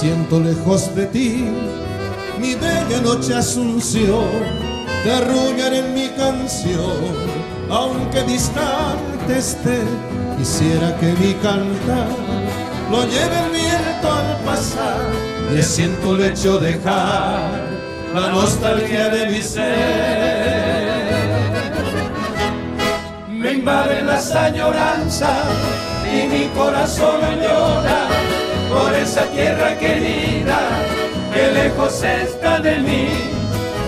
siento lejos de ti, mi bella noche Asunción, te arrullaré en mi canción, aunque distante esté, quisiera que mi cantar lo lleve el viento al pasar, y así en tu lecho dejar la nostalgia de mi ser. Me invaden las añoranzas y mi corazón llora por esa tierra querida que lejos está de mí.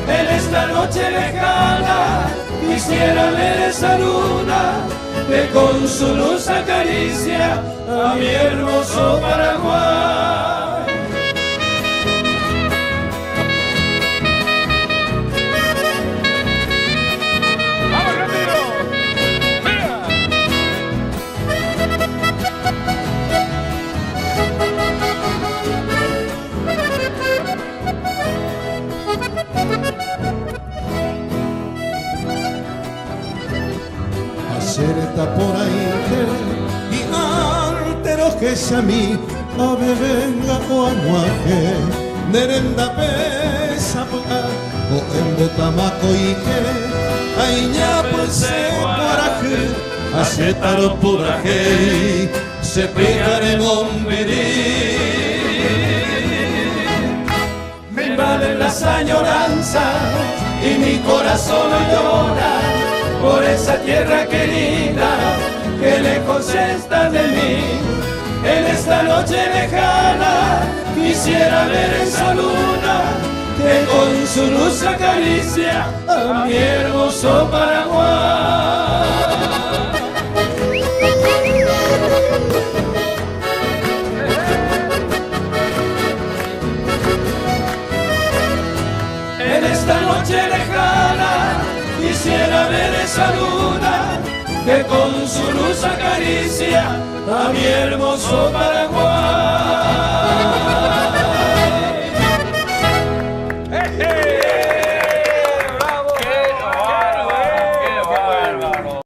En esta noche lejana quisiera ver esa luna que con su luz acaricia a mi hermoso Paraguay. Acerta por ahí y altero que se a mí ave venga o anuaje nerenda pesa o en botamaco y que aiña pues se coraje acetaro por ahí se pegaré monvirí. Me invaden las añoranzas y mi corazón llora por esa tierra querida que lejos está de mí. En esta noche lejana quisiera ver esa luna que con su luz acaricia a mi hermoso Paraguay. En esta noche lejana quisiera ver esa luna que con su luz acaricia a mi hermoso Paraguay.